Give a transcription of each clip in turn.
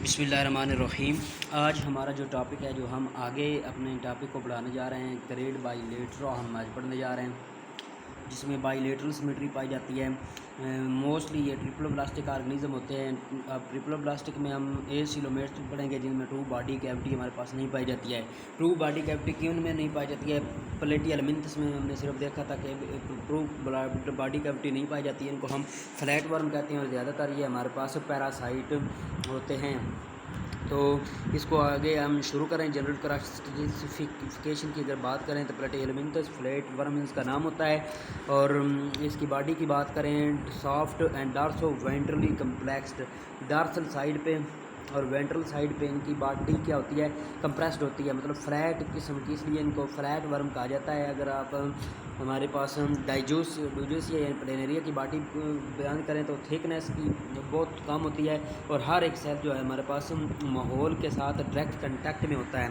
بسم اللہ الرحمن الرحیم۔ آج ہمارا جو ٹاپک ہے، جو ہم آگے اپنے ٹاپک کو بڑھانے جا رہے ہیں، گریڈ بائی لیٹرو ہم آج پڑھنے جا رہے ہیں، جس میں بائی لیٹرل سیمیٹری پائی جاتی ہے۔ موسٹلی یہ ٹرپلو بلاسٹک آرگنیزم ہوتے ہیں۔ اب ٹرپلو بلاسٹک میں ہم ایسیلومیٹس پڑھیں گے، جن میں ٹرو باڈی کیوٹی ہمارے پاس نہیں پائی جاتی ہے۔ ٹرو باڈی کیوٹی کیوں میں نہیں پائی جاتی ہے؟ پلیٹی ایلیمنٹس میں ہم نے صرف دیکھا تھا کہ ٹرو باڈی کیوٹی نہیں پائی جاتی ہے، ان کو ہم فلیٹ ورم کہتے ہیں، اور زیادہ تر یہ ہمارے پاس پیراسائٹ ہوتے ہیں۔ تو اس کو آگے ہم شروع کریں۔ جنرل کلاسیفیکیشن کی اگر بات کریں تو پلیٹی ایلیمنٹس فلیٹ ورم اس کا نام ہوتا ہے، اور اس کی باڈی کی بات کریں، سافٹ اینڈ ڈارسو وینٹرلی کمپلیکسڈ، ڈارسل سائڈ پہ اور وینٹرل سائڈ پہ ان کی باڈی کیا ہوتی ہے؟ کمپریسڈ ہوتی ہے، مطلب فلیٹ قسم کی، اس لیے ان کو فلیٹ ورم کہا جاتا ہے۔ اگر آپ ہمارے پاس ڈائجوسیا یا پلینیریا کی باڈی بیان کریں تو تھکنیس کی بہت کم ہوتی ہے، اور ہر ایک سیل جو ہے ہمارے پاس ماحول کے ساتھ ڈائریکٹ کنٹیکٹ میں ہوتا ہے۔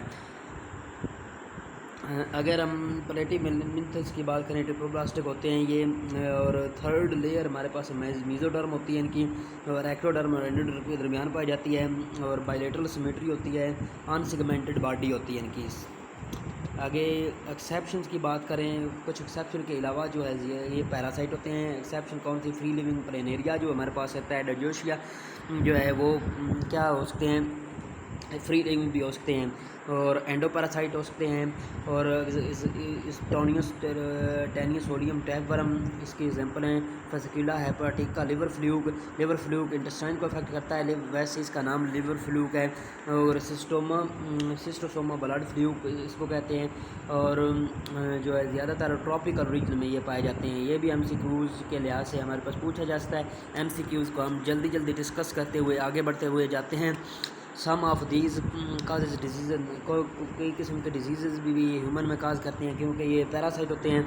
اگر ہم پلیٹی ایلیمنٹس کی بات کریں، ٹرپلوبلاسٹک ہوتے ہیں یہ، اور تھرڈ لیئر ہمارے پاس میزوڈرم ہوتی ہے ان کی، اور ایکٹوڈرم اور اینڈوڈرم کے درمیان پائی جاتی ہے، اور بائیلیٹرل سیمیٹری ہوتی ہے، ان سیگمنٹڈ باڈی ہوتی ہے ان کی۔ آگے ایکسیپشنز کی بات کریں، کچھ ایکسیپشن کے علاوہ جو ہے یہ پیراسائٹ ہوتے ہیں۔ ایکسیپشن کون سی؟ فری لیونگ پلینیریا جو ہمارے پاس رہتا ہے، ڈائجوسیا جو ہے وہ کیا ہو سکتے ہیں؟ فری لیونگ بھی ہو سکتے ہیں، اور اینڈو پیراسائٹ ہو سکتے ہیں، اور ٹینیوسولیم ٹیپ ورم اس کی ایگزامپل ہیں۔ فیسیکولا ہیپاٹیکا، لیور فلوک انٹسٹائن کو افیکٹ کرتا ہے، ویسے اس کا نام لیور فلوک ہے، اور سسٹوسوما بلڈ فلوک اس کو کہتے ہیں، اور جو ہے زیادہ تر ٹراپیکل ریجن میں یہ پائے جاتے ہیں۔ یہ بھی ایم سی کیوز کے لحاظ سے ہمارے پاس پوچھا جا سکتا ہے۔ ایم سی کیوز کو ہم جلدی ڈسکس کرتے ہوئے آگے بڑھتے ہوئے جاتے ہیں۔ سم آف دیز کازز ڈیزیز، کئی قسم کے ڈیزیزز بھی ہیومن میں کاز کرتے ہیں، کیونکہ یہ پیراسائٹ ہوتے ہیں،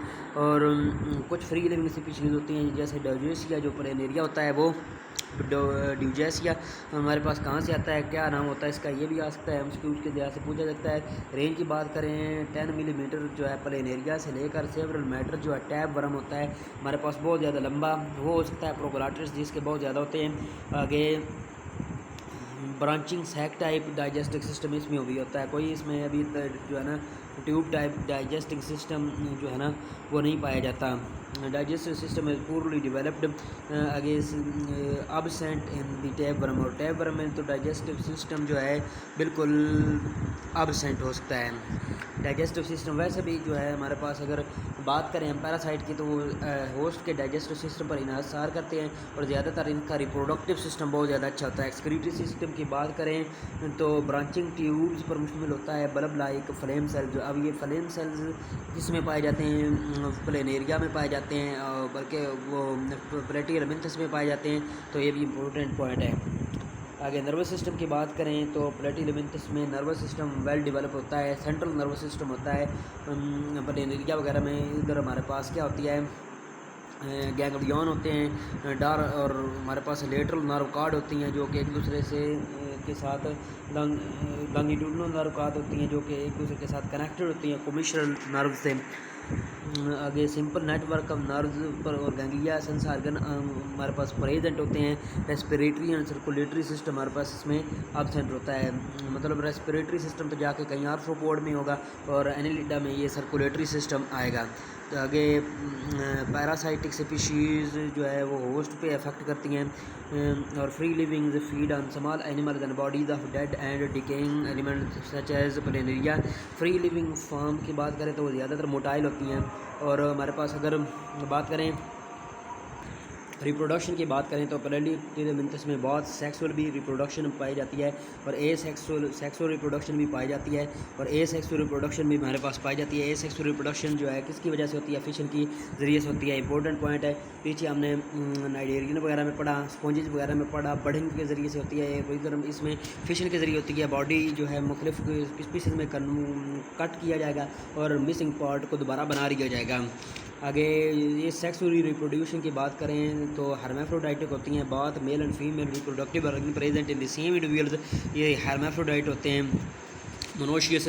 اور کچھ فری لیونگ اسپیشیز ہوتی ہیں، جیسے ڈائجوسیا جو پلینیریا ہوتا ہے، وہ ڈیوجیسیا ہمارے پاس کہاں سے آتا ہے، کیا نام ہوتا ہے اس کا، یہ بھی آ سکتا ہے، اس کے لحاظ سے پوچھا جاتا ہے۔ رینج کی بات کریں، 10 ملی میٹر جو ہے پلینیریا سے لے کر سیورل میٹر جو ہے ٹیپ ورم ہوتا ہے ہمارے پاس، بہت زیادہ لمبا وہ ہو سکتا ہے، پروگلاٹس جس کے بہت زیادہ ہوتے ہیں۔ آگے برانچنگ سیک ٹائپ ڈائجسٹنگ سسٹم اس میں بھی ہوتا ہے، کوئی اس میں ابھی جو ہے نا ٹیوب ٹائپ ڈائجسٹنگ سسٹم جو ہے نا وہ نہیں پایا جاتا۔ Digesting system is poorly developed absent in the tape worm, اور ٹیپ ورم میں تو ڈائجسٹنگ سسٹم جو ہے بالکل ابسینٹ ہو سکتا ہے۔ ڈائجسٹنگ سسٹم ویسے بھی جو ہے ہمارے پاس، اگر بات کریں ہم پیراسائٹ کی، تو وہ ہوسٹ کے ڈائجسٹو سسٹم پر انحصار کرتے ہیں، اور زیادہ تر ان کا ریپروڈکٹیو سسٹم بہت زیادہ اچھا ہوتا ہے۔ ایکسکریٹری سسٹم کی بات کریں تو برانچنگ ٹیوبز پر مشتمل ہوتا ہے، بلب لائک فلیم سیلز۔ اب یہ فلیم سیلز کس میں پائے جاتے ہیں؟ پلینیریا میں پائے جاتے ہیں، بلکہ وہ پلیٹی ایلیمنٹس میں پائے جاتے ہیں، تو یہ بھی امپورٹنٹ پوائنٹ ہے۔ آگے نروس سسٹم کی بات کریں تو پلیٹی ایلیمنٹس میں نروس سسٹم ویل ڈیولپ ہوتا ہے، سینٹرل نروس سسٹم ہوتا ہے۔ پلینیریا وغیرہ میں ادھر ہمارے پاس کیا ہوتی ہے؟ گینگلیون ہوتے ہیں، اور ہمارے پاس لیٹرل نرو کارڈ ہوتی ہیں، جو کہ ایک دوسرے سے کے ساتھ لانگیٹیوڈنل نرو کارڈ ہوتی ہیں، جو کہ ایک دوسرے کے ساتھ کنیکٹڈ ہوتی ہیں کومیشرل نرو سے۔ آگے simple network of nerves پر اور گینگلیا سینس آرگن ہمارے پاس پریزنٹ ہوتے ہیں۔ ریسپریٹری اینڈ سرکولیٹری سسٹم ہمارے پاس اس میں ابسینٹ ہوتا ہے، مطلب ریسپریٹری سسٹم تو جا کے کہیں آرتھروپوڈ میں ہوگا، اور اینیلیڈا میں یہ سرکولیٹری سسٹم آئے گا۔ تو آگے پیراسائٹک سپیشیز جو ہے وہ ہوسٹ پہ افیکٹ کرتی ہیں، اور free livings feed on small animals and bodies of dead and decaying elements such as planaria. Free living form کی بات کریں تو وہ زیادہ تر موٹائل ہوتی ہیں، اور ہمارے پاس اگر بات کریں ریپروڈکشن کی بات کریں تو پلیٹی ایلیمنٹس میں بہت سیکسول بھی ریپروڈکشن پائی جاتی ہے، اور اے سیکسول ریپروڈکشن بھی پائی جاتی ہے، اور اے سیکسول ریپروڈکشن بھی ہمارے پاس پائی جاتی ہے۔ اے سیکسول ریپروڈکشن جو ہے کس کی وجہ سے ہوتی ہے؟ فیشن کی ذریعے سے ہوتی ہے، امپورٹنٹ پوائنٹ ہے۔ پیچھے ہم نے نائڈیرین وغیرہ میں پڑھا، اسپونجز وغیرہ میں پڑھا، برڈنگ کے ذریعے سے ہوتی ہے، اس میں فیشن کے ذریعے ہوتی ہے۔ باڈی جو ہے مختلف اسپیسیز میں کٹ کیا جائے گا، اور مسنگ پارٹ کو دوبارہ بنا لیا جائے گا۔ آگے یہ سیکسولی ریپروڈیوشن کی بات کریں تو ہرمیفروڈائٹک ہوتی ہیں، بات male and female reproductive organ present in the same individuals, یہ ہرمیفروڈائٹ ہوتے ہیں۔ مونوشیس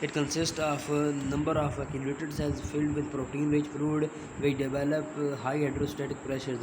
It consists of a number of accumulated cells filled with protein-rich fluid which develop high hydrostatic pressures।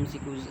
MCQs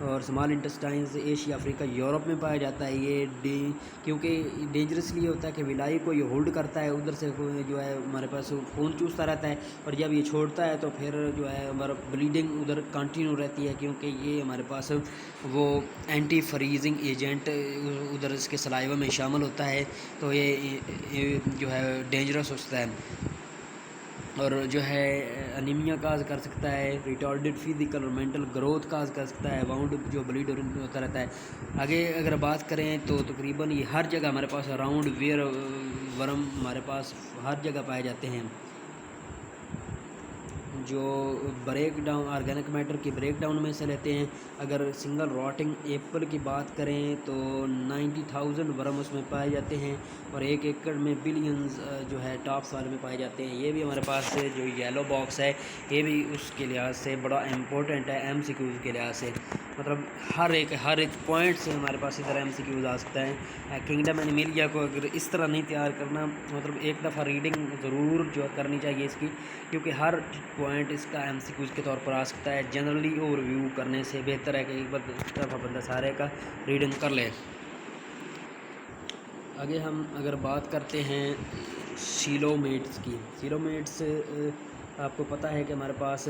اور اسمال انٹسٹائنز ایشیا افریقہ Europe میں پایا جاتا ہے یہ کیونکہ ڈینجرس لیے ہوتا ہے کہ ولائی کو یہ ہولڈ کرتا ہے، ادھر سے جو ہے ہمارے پاس خون چوستا رہتا ہے، اور جب یہ چھوڑتا ہے تو پھر جو ہے ہمارا بلیڈنگ ادھر کنٹینیو رہتی ہے، کیونکہ یہ ہمارے پاس وہ اینٹی فریزنگ ایجنٹ ادھر اس کے سلائیوا میں شامل ہوتا ہے، تو یہ جو ہے ڈینجرس ہوتا ہے، اور جو ہے انیمیا کاز کر سکتا ہے، ریٹارڈڈ فزیکل اور مینٹل گروتھ کاز کر سکتا ہے، واؤنڈ جو بلیڈ ہوتا رہتا ہے۔ آگے اگر بات کریں تو تقریباً یہ ہر جگہ ہمارے پاس راؤنڈ ویئر ورم ہمارے پاس ہر جگہ پائے جاتے ہیں۔ جو بریک ڈاؤن آرگینک میٹر کی بریک ڈاؤن میں سے لیتے ہیں، اگر سنگل راٹنگ ایپل کی بات کریں تو 90,000 ورم اس میں پائے جاتے ہیں، اور ایک ایکڑ میں بلینز جو ہے ٹاپ سال میں پائے جاتے ہیں۔ یہ بھی ہمارے پاس جو یلو باکس ہے یہ بھی اس کے لحاظ سے بڑا امپورٹنٹ ہے، ایم سی کیوز کے لحاظ سے، مطلب ہر ایک پوائنٹ سے ہمارے پاس ادھر ایم سی کیوز آ سکتا ہے۔ کنگڈم اینیمیلیا کو اگر اس طرح نہیں تیار کرنا، مطلب ایک دفعہ ریڈنگ ضرور جو کرنی چاہیے اس کی، کیونکہ ہر پوائنٹ اس کا ایم سی کیوز کے طور پر آ سکتا ہے۔ جنرلی اوور ویو کرنے سے بہتر ہے کہ ایک دفعہ بندہ سارے کا ریڈنگ کر لے۔ آگے ہم اگر بات کرتے ہیں سیلومیٹس کی، سیلومیٹس آپ کو پتہ ہے کہ ہمارے پاس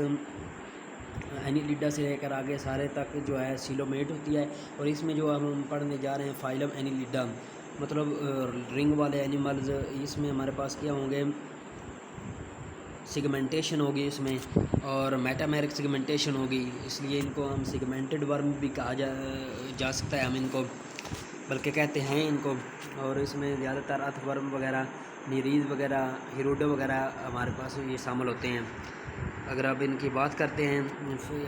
اینیلیڈا سے لے کر آگے سارے تک جو ہے سیلومیٹ ہوتی ہے، اور اس میں جو ہم پڑھنے جا رہے ہیں فائلم اینیلیڈا، مطلب رنگ والے اینیملز، اس میں ہمارے پاس کیا ہوں گے، سیگمنٹیشن ہوگی اس میں، اور میٹامیرک سیگمنٹیشن ہوگی، اس لیے ان کو ہم سیگمنٹڈ ورم بھی کہا جا سکتا ہے، ہم ان کو بلکہ کہتے ہیں ان کو، اور اس میں زیادہ تر ارتھ ورم وغیرہ، نیریز وغیرہ، ہیروڈو وغیرہ ہمارے پاس یہ شامل ہوتے ہیں۔ اگر اب ان کی بات کرتے ہیں،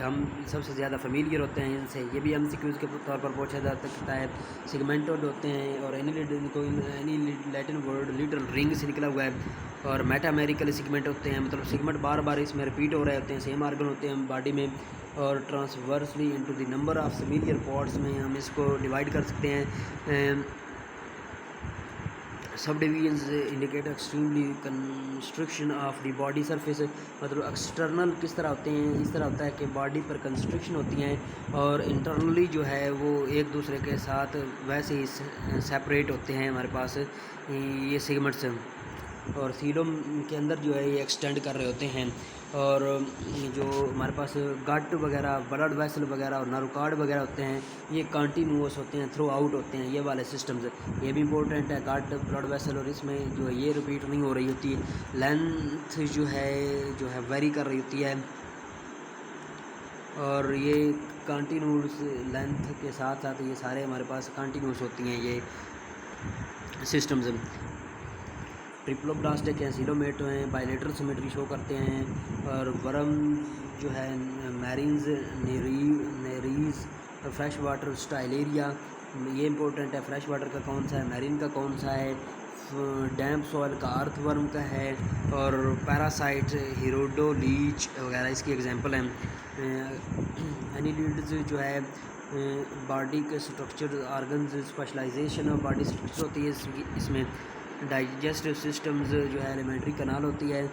ہم سب سے زیادہ فیملیئر ہوتے ہیں ان سے، یہ بھی ایم سی کیوز کے طور پر پوچھا جا سکتا ہے۔ سیگمنٹڈ ہوتے ہیں، اور لیٹن ورڈ لٹل رنگ سے نکلا ہوا ہے، اور میٹامیریکل سیگمنٹ ہوتے ہیں، مطلب سیگمنٹ بار بار اس میں ریپیٹ ہو رہے ہوتے ہیں، سیم آرگن ہوتے ہیں باڈی میں، اور transversely into the number of similar parts میں ہم اس کو ڈیوائڈ کر سکتے ہیں۔ Subdivisions indicate extremely construction of the body surface, مطلب ایکسٹرنل کس طرح ہوتے ہیں، اس طرح ہوتا ہے کہ باڈی پر کنسٹرکشن ہوتی ہیں، اور انٹرنلی جو ہے وہ ایک دوسرے کے ساتھ ویسے ہی سیپریٹ ہوتے ہیں ہمارے پاس یہ سیگمنٹس، اور سیلوم کے اندر جو ہے یہ ایکسٹینڈ کر رہے ہوتے ہیں، اور جو ہمارے پاس گٹ وغیرہ، بلڈ ویسل وغیرہ اور نروکارڈ وغیرہ ہوتے ہیں، یہ کنٹینیوس ہوتے ہیں، تھرو آؤٹ ہوتے ہیں، یہ والے سسٹمز، یہ بھی امپورٹنٹ ہے، گٹ، بلڈ ویسل، اور اس میں جو ہے یہ ریپیٹ نہیں ہو رہی ہوتی ہے، لینتھ جو ہے ویری کر رہی ہوتی ہے، اور یہ کنٹینیوس لینتھ کے ساتھ ساتھ یہ سارے ہمارے پاس کنٹینیوس ہوتی ہیں یہ سسٹمز۔ ٹرپلوبلاسٹک ہیں، سیلومیٹ ہیں، بائیلیٹرل سیمیٹری شو کرتے ہیں، اور ورم جو ہے میرینز، نیریز، فریش واٹر اسٹائلیریا، یہ امپورٹنٹ ہے، فریش واٹر کا کون سا ہے، میرین کا کون سا ہے، ڈیمپ سوئل کا ارتھ ورم کا ہے، اور پیراسائٹ، ہیروڈو، لیچ وغیرہ اس کی ایگزامپل ہیں۔ اینیلیڈز جو ہے باڈی کے structure, organs, specialisation of body structure ہوتی ہے اس میں، ڈائجسٹو سسٹمز جو ہے ایلیمنٹری کنال ہوتی ہے،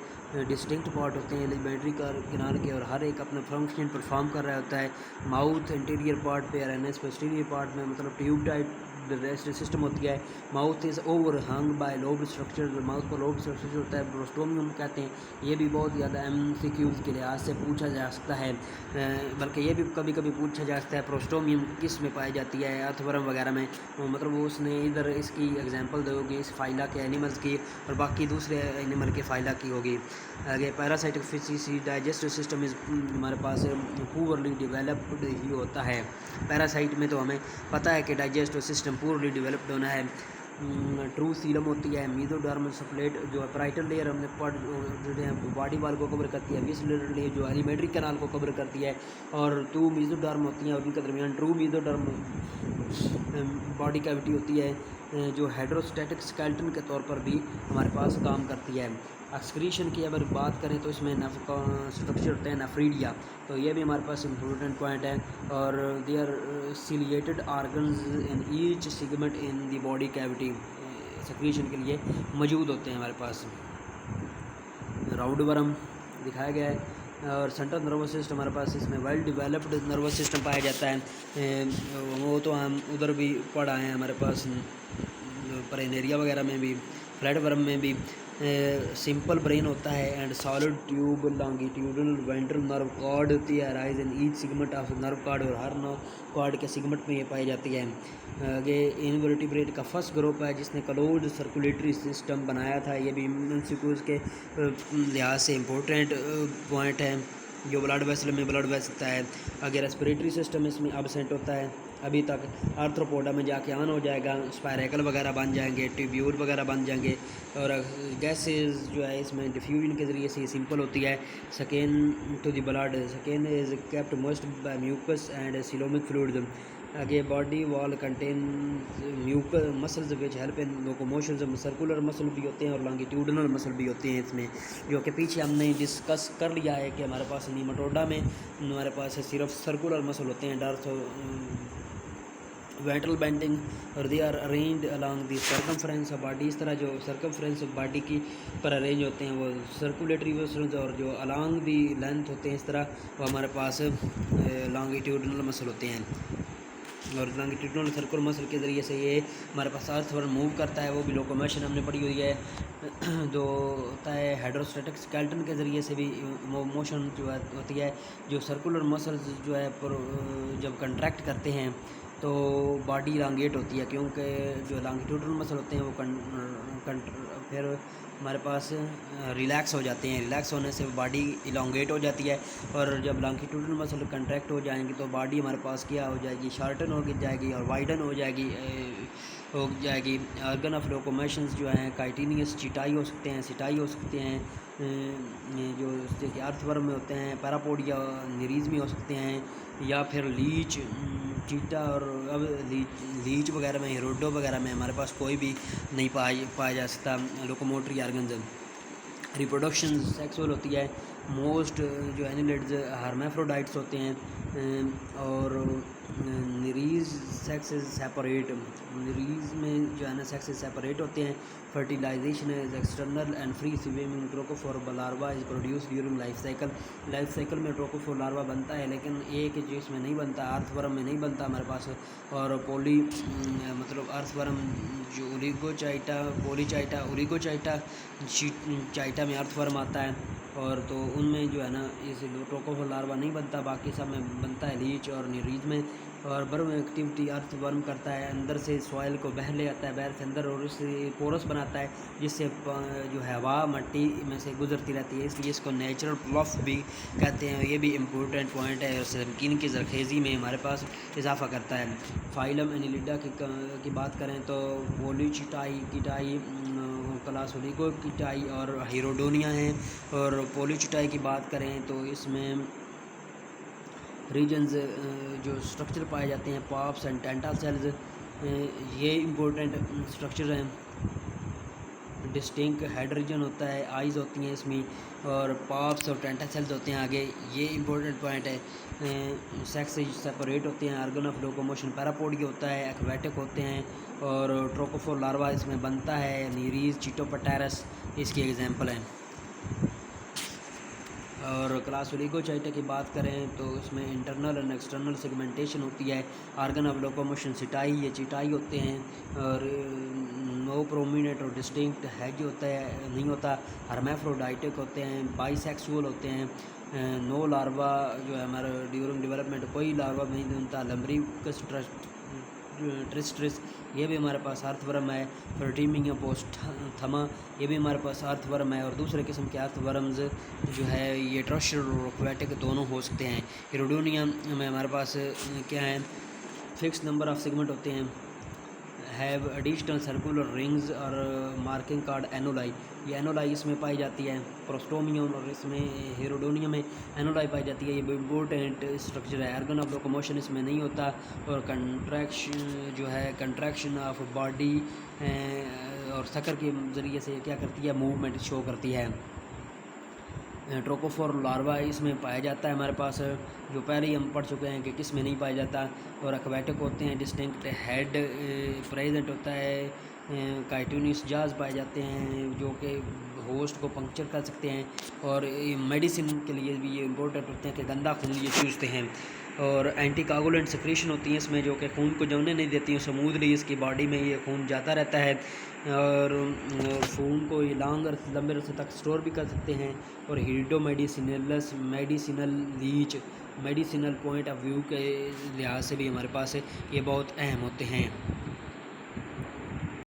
ڈسٹنکٹ پارٹ ہوتے ہیں ایلیمنٹری کنال کے، اور ہر ایک اپنا فنکشن پرفارم کر رہا ہوتا ہے۔ ماؤتھ انٹیریئر پارٹ پہ، RNS پوسٹیریئر پارٹ میں، مطلب ٹیوب ٹائپ ڈائجسٹو سسٹم ہوتی ہے۔ Mouth is overhung by lobe structure, mouth کو لوب اسٹرکچر ہوتا ہے، پروسٹومیوم کہتے ہیں، یہ بھی بہت زیادہ ایم سی کیوز کے لحاظ سے پوچھا جا سکتا ہے، بلکہ یہ بھی کبھی کبھی پوچھا جا سکتا ہے پروسٹومیوم کس میں پائی جاتی ہے، ارتھ ورم وغیرہ میں، مطلب وہ اس نے ادھر اس کی ایگزامپل دے ہوگی اس فائلہ کے اینیملز کی، اور باقی دوسرے اینیمل کے فائلہ کی ہوگی۔ آگے پیراسائٹک فیسیسی، ڈائجسٹو سسٹم از ہمارے پاس پورلی ڈیولپڈ ہی ہوتا ہے۔ پیراسائٹ میں تو ہمیں پتہ ہے کہ ڈائجسٹو سسٹم پورلی ڈیولپڈ ہونا ہے۔ ٹرو سیلم ہوتی ہے، میزوڈرمل سپلیٹ جو ہے پرائٹل لیئر ہم نے جو ہے باڈی وال کو کور کرتی ہے، ویسلر لیئر جو ایلیمنٹری کنال کو کور کرتی ہے، اور ٹو میزوڈرم ہوتی ہیں، اور ان کے درمیان ٹرو میزوڈرم باڈی کیوٹی ہوتی ہے، جو ہائیڈروسٹیٹک اسکیلٹن کے طور پر بھی ہمارے پاس کام کرتی ہے۔ ایکسکریشن کی اگر بات کریں تو اس میں اسٹرکچر ہوتے ہیں نیفریڈیا، تو یہ بھی ہمارے پاس امپورٹنٹ پوائنٹ ہے، اور they are ciliated organs in each segment in the body cavity, secretion کے لیے موجود ہوتے ہیں ہمارے پاس۔ راؤنڈ ورم دکھایا گیا ہے، اور سینٹرل نروس سسٹم ہمارے پاس اس میں ویل ڈیولپڈ نروس سسٹم پایا جاتا ہے. وہ تو ہم ادھر بھی پڑھ آئے ہیں ہمارے پاس پرینیریا وغیرہ میں بھی, فلیٹ ورم میں بھی. سمپل برین ہوتا ہے and solid tube longitudinal ventral nerve card ہوتی ہے rise in each segment of nerve card, اور ہر نرو کارڈ کے سیگمنٹ میں یہ پائی جاتی ہے. یہ انورٹیبریٹ کا فرسٹ گروپ ہے جس نے کلوزڈ سرکولیٹری سسٹم بنایا تھا. یہ بھی امونسیکوز کے لحاظ سے امپورٹنٹ پوائنٹ ہے جو بلڈ ویسل میں بلڈ بھیجتا ہے. اگر ریسپریٹری سسٹم اس میں ابسینٹ ہوتا ہے ابھی تک, آرتھروپوڈا میں جا کے آن ہو جائے گا, اسپائریکل وغیرہ بن جائیں گے, ٹیبیول وغیرہ بن جائیں گے. اور گیسز جو ہے اس میں ڈیفیوژن کے ذریعے سے یہ سمپل ہوتی ہے. Skin to the blood, skin is kept moist by mucus and coelomic fluid. آگے body wall contain muscles which help in locomotions. Circular muscle بھی ہوتے ہیں اور لانگیٹیوڈنل مسل بھی ہوتے ہیں اس میں, جو کہ پیچھے ہم نے ڈسکس کر لیا ہے کہ ہمارے پاس نیماٹوڈا میں ہمارے پاس صرف سرکولر مسل ہوتے ہیں, ڈارسو وینٹرل بینڈنگ, اور they are arranged along the circumference of body. اس طرح جو سرکمفرنس آف باڈی کی پر ارینج ہوتے ہیں وہ سرکولیٹری مسلز, اور جو along دی لینتھ ہوتے ہیں اس طرح وہ ہمارے پاس لانگیٹیوڈنل مسل ہوتے ہیں. اور لانگیٹیوڈنل سرکولر مسل کے ذریعے سے یہ ہمارے پاس ارتھ ورم موو کرتا ہے. وہ بھی لوکوموشن ہم نے پڑھی ہوئی ہے, جو ہوتا ہے ہائیڈروسٹیٹک اسکیلٹن کے ذریعے سے بھی موشن جو ہوتی ہے. جو سرکولر مسلز جو ہے جب کنٹریکٹ کرتے ہیں تو باڈی elongate ہوتی ہے, کیونکہ جو لانگیٹیوڈنل مسل ہوتے ہیں وہ پھر ہمارے پاس ریلیکس ہو جاتے ہیں. ریلیکس ہونے سے باڈی elongate ہو جاتی ہے, اور جب لانگیٹیوڈنل مسل کنٹریکٹ ہو جائیں گی تو باڈی ہمارے پاس کیا ہو جائے گی, شارٹن ہو جائے گی اور وائڈن ہو جائے گی. آرگن آف لوکوموشنز جو ہیں کائٹینیس چیٹائی ہو سکتے ہیں, سیٹائی ہو سکتے ہیں, جو کہ ارتھ ورم میں ہوتے ہیں, پیراپوڈیا نیریز میں ہو سکتے ہیں, یا پھر لیچ چیٹا. اور اب لیچ وغیرہ میں, ہیروڈو وغیرہ میں ہمارے پاس کوئی بھی نہیں پایا جا سکتا لوکوموٹری آرگنز. ریپروڈکشن سیکسول ہوتی ہے. موسٹ جو اینیلیڈز ہرمیفروڈائٹس ہوتے ہیں, اور نیریز سیکسز سیپریٹ, نیریز میں جو ہے نا سیکسز سیپریٹ ہوتے ہیں. Fertilization is external and free swimming trochophore larva is produce during life cycle. Life cycle میں ٹروکوفور لاروا بنتا ہے, لیکن ایک چیز میں نہیں بنتا, ارتھ ورم میں نہیں بنتا ہمارے پاس. اور مطلب ارتھ ورم جو اولیگوچائٹا چائٹا میں ارتھ ورم آتا ہے, اور تو ان میں جو ہے نا اس ٹروکوفور لاروا نہیں بنتا. باقی سب میں بنتا ہے لیچ اور نیریز میں. اور برم ایکٹیویٹی ارتھ ورم کرتا ہے, اندر سے سوائل کو بہہ لے آتا ہے باہر سے اندر, اور اس سے پورس بناتا ہے جس سے جو ہوا مٹی میں سے گزرتی رہتی ہے, اس لیے اس کو نیچرل پلف بھی کہتے ہیں. یہ بھی امپورٹنٹ پوائنٹ ہے, اور سمکین کی زرخیزی میں ہمارے پاس اضافہ کرتا ہے. فائلم اینیلیڈا کی بات کریں تو پولیچیٹائی کلاس اولیگوچیٹائی اور ہیروڈونیا ہیں. اور پولیچیٹائی کی بات کریں تو اس میں ریجنز جو اسٹرکچر پائے جاتے ہیں, پاپس اینڈ ٹینٹا سیلز, یہ امپورٹنٹ اسٹرکچر ہیں. ڈسٹنک ہیڈ ریجن ہوتا ہے, آئیز ہوتی ہیں اس میں, اور پاپس اور ٹینٹا سیلز ہوتے ہیں آگے. یہ امپورٹنٹ پوائنٹ ہے. سیکس سیپریٹ ہوتے ہیں. آرگن آف لوکوموشن پیراپوڈیا ہوتا ہے, ایکویٹک ہوتے ہیں, اور ٹروکوفور لاروا اس میں بنتا ہے. نیریز چیٹوپٹیرس اس کی ایگزامپل ہیں. اور کلاس اولیگوچائٹا کی بات کریں تو اس میں انٹرنل اینڈ ایکسٹرنل سیگمنٹیشن ہوتی ہے. آرگن آف لوکوموشن سیٹائی یا چیٹائی ہوتے ہیں, اور نو پرومیننٹ اور ڈسٹنکٹ ہیج ہوتا ہے نہیں ہوتا. ہرمیفروڈائٹک ہوتے ہیں, بائی سیکسول ہوتے ہیں. نو لاروا جو ہے ہمارا ڈیورنگ ڈیولپمنٹ کوئی لاروا نہیں بنتا. لمبریکس ٹرسٹرس یہ بھی ہمارے پاس ارتھ ورم ہے. فرٹیمیا پوسٹ تھما یہ بھی ہمارے پاس ارتھ ورم ہے. اور دوسرے قسم کے ارتھ ورمز جو ہے یہ ٹرسٹر اور ایکویٹک دونوں ہو سکتے ہیں. ہیروڈونیا میں ہمارے پاس کیا ہے, فکس نمبر آف سیگمنٹ ہوتے ہیں, ہیو ایڈیشنل سرکولر رنگز اور مارکنگ کارڈ اینولائی. یہ اینولائی اس میں پائی جاتی ہے. پروسٹومیوم اور اس میں ہیروڈونیا میں اینولائی پائی جاتی ہے. یہ امپورٹنٹ اسٹرکچر ہے. آرگن آف لوکوموشن اس میں نہیں ہوتا. اور کنٹریکشن آف باڈی اور سکر کے ذریعے سے کیا کرتی ہے, موومنٹ شو کرتی ہے. ٹروکوفور لاروا اس میں پایا جاتا ہے ہمارے پاس, جو پہلے ہی ہم پڑھ چکے ہیں کہ کس میں نہیں پایا جاتا. اور ایکویٹک ہوتے ہیں. ڈسٹنکٹ ہیڈ پریزنٹ ہوتا ہے. کائٹونیس جاز پائے جاتے ہیں جو کہ ہوسٹ کو پنکچر کر سکتے ہیں، اور میڈیسن کے لیے بھی یہ امپورٹنٹ ہوتے ہیں کہ گندا خون یہ چوستے ہیں، اور اینٹی کاگولنٹ سیکریشن ہوتی ہیں اس میں جو کہ خون کو جمنے نہیں دیتی ہیں، سموتھلی اس کی باڈی میں یہ خون جاتا رہتا ہے، اور خون کو یہ لمبے عرصے تک سٹور بھی کر سکتے ہیں، اور hirudo medicinal leech medicinal point of view کے لحاظ سے بھی ہمارے پاس یہ بہت اہم ہوتے ہیں۔